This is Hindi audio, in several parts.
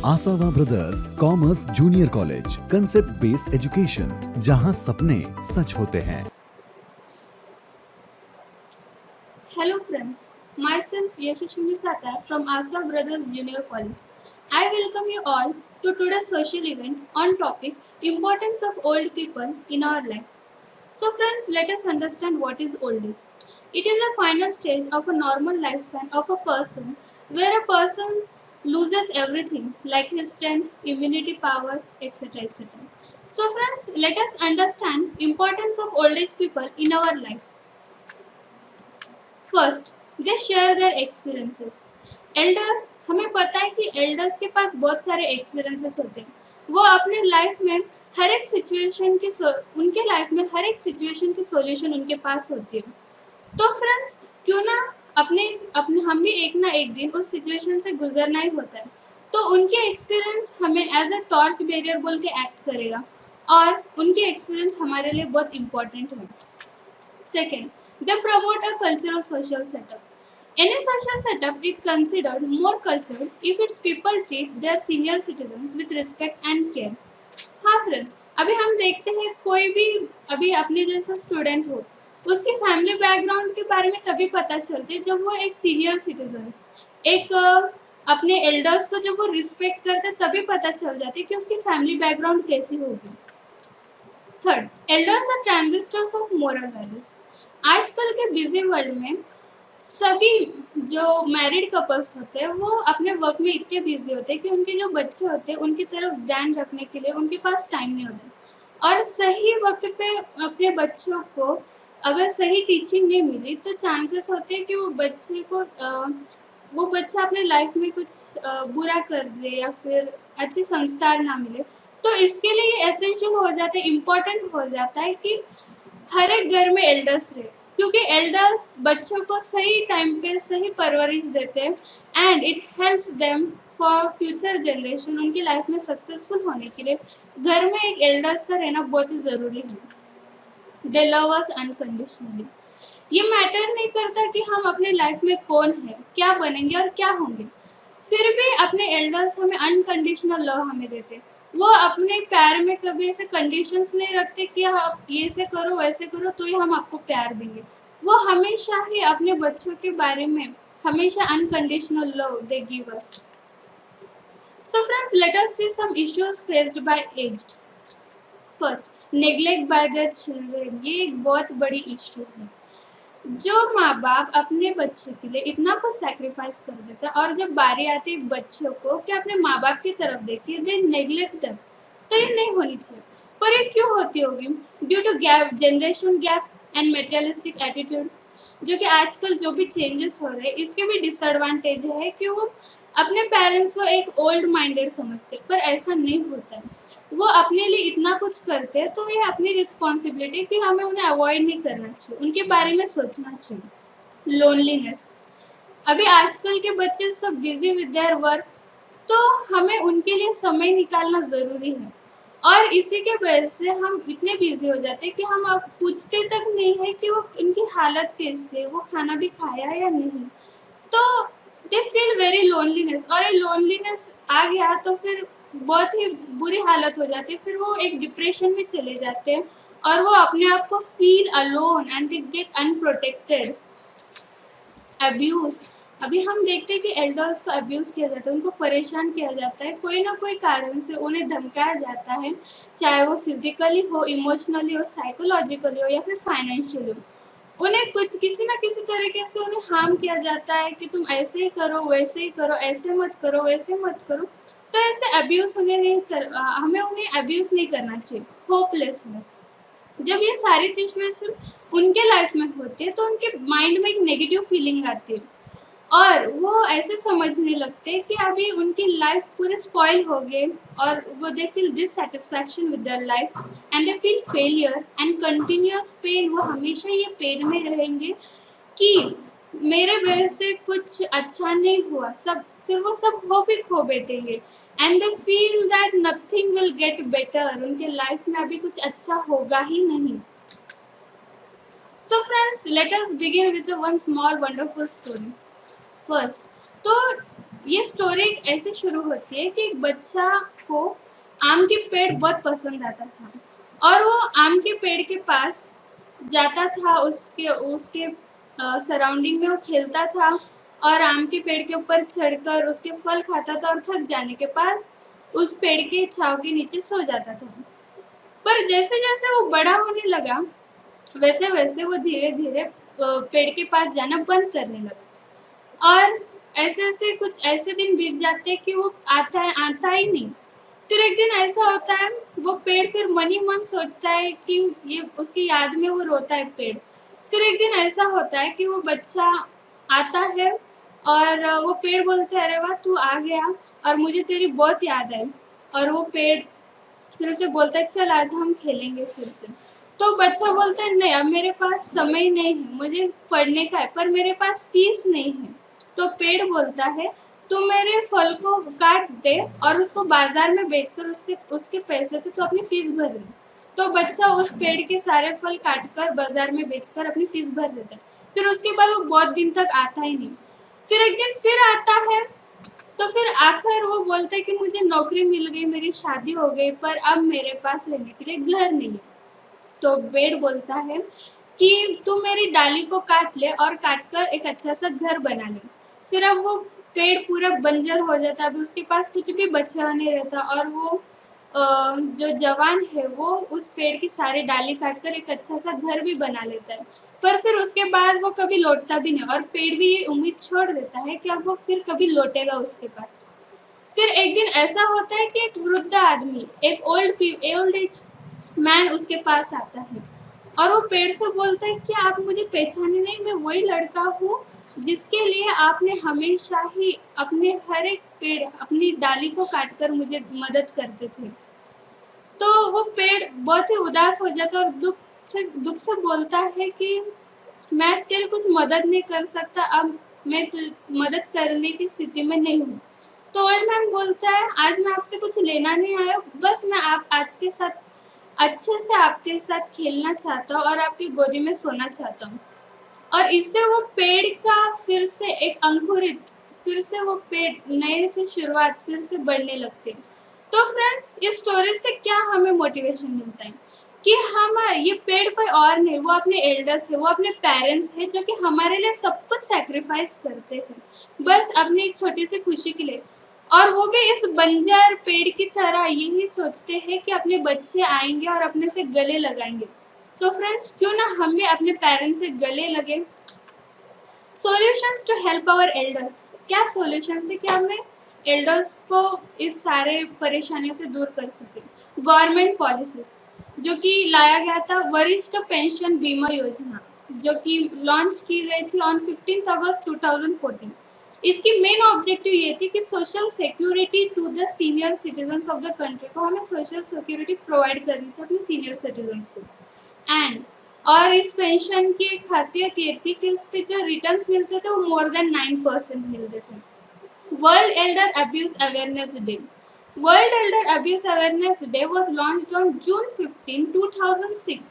आसावा brothers commerce junior college, concept based education, जहां सपने सच होते हैं। Hello friends, myself Yashashwini Satar from Asra Brothers Junior College. I welcome you all to today's social event on topic importance of old people in our life. So friends, let us understand what is old age. It is a final stage of a normal lifespan of a person where a person loses everything like his strength, immunity power, etc. etc. So friends, let us understand importance of old age people in our life. First they share their experiences. Elders, हमें पता है कि एल्डर्स के पास बहुत सारे एक्सपीरियंसेस होते हैं। वो अपने लाइफ में हर एक सिचुएशन की उनके लाइफ में हर एक सिचुएशन की सॉल्यूशन उनके पास होती है। तो फ्रेंड्स, क्यों ना अपने अपने हम भी एक ना एक दिन उस सिचुएशन से गुजरना ही होता है। तो उनके एक्सपीरियंस हमें एज अ टॉर्च बैरियर बोल के एक्ट करेगा और उनके एक्सपीरियंस हमारे लिए बहुत इंपॉर्टेंट है। Second, they promote a culture of social setup. Any social setup is considered more cultural if its people treat their senior citizens with respect and care. हाँ फ्रेंड्स, अभी हम देखते हैं कोई भी अभी अपने जैसा स्टूडेंट हो, उसकी फैमिली बैकग्राउंड के बारे में तभी पता चलती है जब वो एक सीनियर सिटीजन, एक अपने एल्डर्स को जब वो रिस्पेक्ट करते तभी पता चल जाती है कि उसकी फैमिली बैकग्राउंड कैसी होगी। Third, elders are transistors of moral values. आजकल के बिजी वर्ल्ड में सभी जो मैरिड कपल्स होते हैं वो अपने वर्क में इतने बिजी होते हैं कि उनके जो बच्चे होते हैं उनकी तरफ ध्यान रखने के लिए उनके पास टाइम नहीं होता। और सही वक्त पे अपने बच्चों को अगर सही टीचिंग नहीं मिली तो चांसेस होते हैं कि वो बच्चा अपने लाइफ में कुछ बुरा कर दे या फिर अच्छे संस्कार ना मिले। तो इसके लिए एसेंशियल हो जाता है, इम्पोर्टेंट हो जाता है कि हर एक घर में एल्डर्स रहे, क्योंकि एल्डर्स बच्चों को सही टाइम पे सही परवरिश देते हैं and it helps them for future generation. उनकी लाइफ में सक्सेसफुल होने के लिए घर में एक एल्डर्स का रहना बहुत ही ज़रूरी है। दे लव अस अनकंडीशनली। ये मैटर नहीं करता कि हम अपने लाइफ में कौन है, क्या बनेंगे और क्या होंगे, फिर भी अपने एल्डर्स हमें अनकंडीशनल लव हमें देते। वो अपने प्यार में कभी ऐसे कंडीशंस नहीं रखते कि आप ये से करो वैसे करो तो ही हम आपको प्यार देंगे। वो हमेशा ही अपने बच्चों के बारे में हमेशा unconditional love they give us. So friends, let us see some issues faced by aged. First, neglect by their children. ये एक बहुत बड़ी इश्यू है। जो माँ बाप अपने बच्चे के लिए इतना कुछ सैक्रिफाइस कर देता है और जब बारी आती है बच्चों को कि अपने माँ बाप की तरफ देखिए, दे नेग्लेक्ट देम, तो ये नहीं होनी चाहिए। पर ये क्यों होती होगी? Due to gap, generation gap and materialistic attitude. जो कि आजकल जो भी चेंजेस हो रहे हैं इसके भी डिसएडवांटेज है कि वो अपने पेरेंट्स को एक ओल्ड माइंडेड समझते, पर ऐसा नहीं होता है। वो अपने लिए इतना कुछ करते हैं तो ये अपनी रिस्पॉन्सिबिलिटी कि हमें उन्हें अवॉइड नहीं करना चाहिए, उनके बारे में सोचना चाहिए। लोनलीनेस, अभी आजकल के बच्चे सब बिजी विद देयर वर्क, तो हमें उनके लिए समय निकालना ज़रूरी है। और इसी के वजह से हम इतने बिजी हो जाते हैं कि हम अब पूछते तक नहीं है कि वो उनकी हालत कैसी है, वो खाना भी खाया या नहीं। तो दे फील वेरी लोनलीनेस, और ये लोनलीनेस आ गया तो फिर बहुत ही बुरी हालत हो जाती है। फिर वो एक डिप्रेशन में चले जाते हैं और वो अपने आप को feel alone and they get unprotected. Abuse, अभी हम देखते हैं कि एल्डर्स को अब्यूज़ किया जाता है, उनको परेशान किया जाता है, कोई ना कोई कारण से उन्हें धमकाया जाता है, चाहे वो फिजिकली हो, इमोशनली हो, साइकोलॉजिकली हो या फिर फाइनेंशियली हो। उन्हें कुछ किसी ना किसी तरीके से उन्हें हार्म किया जाता है कि तुम ऐसे ही करो, वैसे ही करो, ऐसे मत करो, वैसे मत करो। तो ऐसे अब्यूज़ हमें उन्हें अब्यूज़ नहीं करना चाहिए। होपलेसनेस, जब ये सारी सिचुएशन उनके लाइफ में होती है तो उनके माइंड में एक नेगेटिव फीलिंग आती है और वो ऐसे समझने लगते हैं कि अभी उनकी लाइफ पूरे स्पॉइल हो गए और वो they feel dissatisfaction with their life and they feel failure and continuous pain. वो हमेशा ये पेन में रहेंगे कि मेरे वजह से कुछ अच्छा नहीं हुआ, फिर वो सब होप ही खो बैठेंगे and they feel that nothing will get better. उनके लाइफ में अभी कुछ अच्छा होगा ही नहीं। सो friends, let us begin with one small wonderful story. First, तो ये स्टोरी ऐसे शुरू होती है कि एक बच्चा को आम के पेड़ बहुत पसंद आता था और वो आम के पेड़ के पास जाता था, उसके उसके सराउंडिंग में वो खेलता था और आम के पेड़ के ऊपर चढ़कर उसके फल खाता था और थक जाने के बाद उस पेड़ के छांव के नीचे सो जाता था। पर जैसे जैसे वो बड़ा होने लगा वैसे वैसे वो धीरे धीरे पेड़ के पास जाना बंद करने लगा और ऐसे ऐसे कुछ ऐसे दिन बीत जाते हैं कि वो आता ही नहीं। फिर एक दिन ऐसा होता है, वो पेड़ फिर मन ही मन सोचता है कि ये उसकी याद में वो रोता है पेड़। फिर एक दिन ऐसा होता है कि वो बच्चा आता है और वो पेड़ बोलता है, अरे वाह तू आ गया और मुझे तेरी बहुत याद आई। और वो पेड़ फिर उसे बोलता है चल आज हम खेलेंगे फिर से। तो बच्चा बोलता है नहीं, अब मेरे पास समय नहीं है, मुझे पढ़ने का है, पर मेरे पास फीस नहीं है। तो पेड़ बोलता है तू मेरे फल को काट दे और उसको बाजार में बेचकर उससे उसके पैसे से तू अपनी फीस भर दे। तो बच्चा उस पेड़ के सारे फल काटकर बाजार में बेचकर अपनी फीस भर देता है। फिर उसके बाद वो बहुत दिन तक आता ही नहीं। फिर एक दिन फिर आता है, तो फिर आखिर वो बोलता है कि मुझे नौकरी मिल गई, मेरी शादी हो गई, पर अब मेरे पास रहने के लिए घर नहीं है। तो पेड़ बोलता है कि तू मेरी डाली को काट ले और काटकर एक अच्छा सा घर बना ले। फिर अब वो पेड़ पूरा बंजर हो जाता है, अभी उसके पास कुछ भी बचा नहीं रहता और वो जो जवान है वो उस पेड़ की सारी डाली काटकर एक अच्छा सा घर भी बना लेता है। पर फिर उसके बाद वो कभी लौटता भी नहीं और पेड़ भी ये उम्मीद छोड़ देता है कि अब वो फिर कभी लौटेगा उसके पास। फिर एक दिन ऐसा होता है कि एक वृद्ध आदमी, एक ओल्ड एज मैन उसके पास आता है और वो पेड़ से बोलता है कि आप मुझे पहचाने नहीं, मैं वही लड़का हूँ जिसके लिए आपने हमेशा ही अपने हर एक पेड़ अपनी डाली को काटकर मुझे मदद करते थे। तो वो पेड़ बहुत ही उदास हो जाता है और दुख से बोलता है कि मैं तेरी कुछ मदद नहीं कर सकता, अब मैं मदद करने की स्थिति में नहीं हूँ। तो ओल्ड मैन बोलता है आज मैं आपसे कुछ लेना नहीं आया, बस मैं आप आज के साथ अच्छे से आपके साथ खेलना चाहता हूँ और आपकी गोदी में सोना चाहता हूँ। और इससे वो पेड़ का फिर से एक अंकुरित, फिर से वो पेड़ नए से शुरुआत फिर से बढ़ने लगते हैं। तो फ्रेंड्स इस स्टोरी से क्या हमें मोटिवेशन मिलता है कि हम ये पेड़ कोई और नहीं, वो अपने एल्डर्स है, वो अपने पेरेंट्स है जो कि हमारे लिए सब कुछ सैक्रिफाइस करते हैं बस अपनी एक छोटी सी खुशी के लिए। और वो भी इस बंजर पेड़ की तरह यही सोचते हैं कि अपने बच्चे आएंगे और अपने से गले लगाएंगे। तो फ्रेंड्स क्यों ना हम भी अपने पेरेंट्स से गले लगे। Solutions to help our elders, क्या सॉल्यूशन है कि हमें एल्डर्स को इस सारे परेशानियों से दूर कर सके। गवर्नमेंट पॉलिसीज जो कि लाया गया था वरिष्ठ पेंशन बीमा योजना, जो कि लॉन्च की गई थी ऑन 15 अगस्त 2014। इसकी मेन ऑब्जेक्टिव ये थी कि social security to the senior citizens of the country को हमें सोशल सिक्योरिटी प्रोवाइड करनी चाहिए अपने सीनियर सिटीजन्स को। एंड और इस पेंशन की एक खासियत ये थी कि उस पे जो रिटर्न्स मिलते थे वो मोर देन 9% मिलते थे। World Elder abuse awareness day, world Elder abuse awareness day was launched on June 15, 2006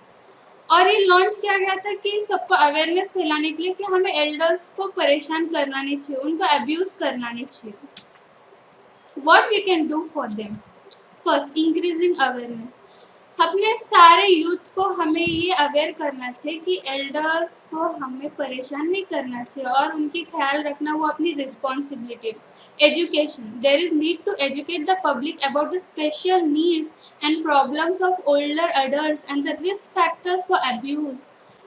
और ये लॉन्च किया गया था कि सबको अवेयरनेस फैलाने के लिए कि हमें एल्डर्स को परेशान करना नहीं चाहिए, उनको अब्यूज करना नहीं चाहिए। What we can do for them, first increasing awareness, अपने सारे यूथ को हमें ये अवेयर करना चाहिए कि एल्डर्स को हमें परेशान नहीं करना चाहिए और उनकी ख्याल रखना वो अपनी responsibility. Education, there is need to educate the public about the special needs and problems of older adults and the risk factors for abuse.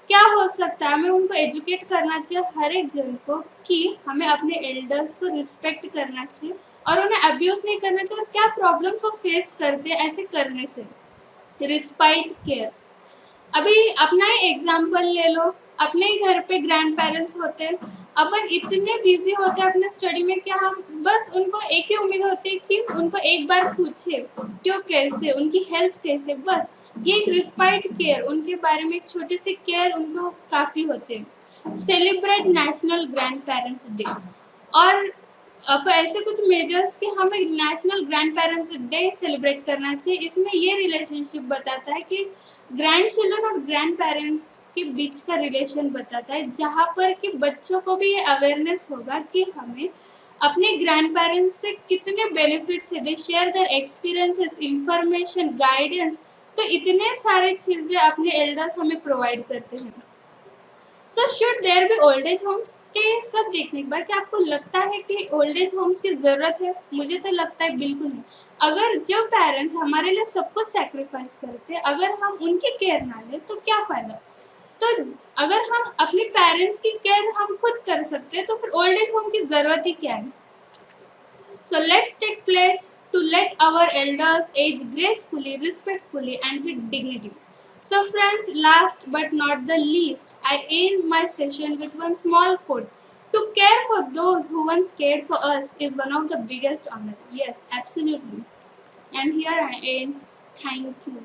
क्या हो सकता है, हमें उनको एजुकेट करना चाहिए हर एक जन को कि हमें अपने एल्डर्स को रिस्पेक्ट करना चाहिए और उन्हें अब्यूज नहीं करना चाहिए और क्या प्रॉब्लम्स वो फेस करते हैं ऐसे करने से। रिस्पाइट केयर, अभी अपना ही एग्जाम्पल ले लो, अपने ही घर पे ग्रैंड पेरेंट्स होते हैं, अपन इतने बिजी होते हैं अपने स्टडी में कि हम बस उनको एक ही उम्मीद होती है कि उनको एक बार पूछे क्यों कैसे उनकी हेल्थ कैसे, बस ये एक रिस्पाइट केयर, उनके बारे में एक छोटी सी केयर उनको काफ़ी होते हैं। Celebrate national grand parents day, और अब ऐसे कुछ मेजर्स कि हमें national grand parents day celebrate करना चाहिए। इसमें ये रिलेशनशिप बताता है कि ग्रैंड चिल्ड्रन और ग्रैंड पेरेंट्स के बीच का रिलेशन बताता है, जहाँ पर कि बच्चों को भी ये अवेयरनेस होगा कि हमें अपने ग्रैंड पेरेंट्स से कितने बेनिफिट्स है, they share their experiences, information, guidance, तो इतने सारे चीज़ें अपने एल्डर्स हमें प्रोवाइड करते हैं। So should there be old age homes? के ये सब देखने के बाद क्या आपको लगता है कि ओल्ड एज होम्स की ज़रूरत है? मुझे तो लगता है बिल्कुल नहीं। अगर जो पेरेंट्स हमारे लिए सब कुछ सैक्रिफाइस करते हैं, अगर हम उनकी केयर ना लें तो क्या फ़ायदा? तो अगर हम अपने पेरेंट्स की केयर हम खुद कर सकते हैं तो फिर ओल्ड एज होम की ज़रूरत ही क्या है? So let's take pledge to let our elders age gracefully, respectfully, and with dignity. So, friends, last but not the least, I end my session with one small quote. To care for those who once cared for us is one of the biggest honor. Yes, absolutely. And here I end. Thank you.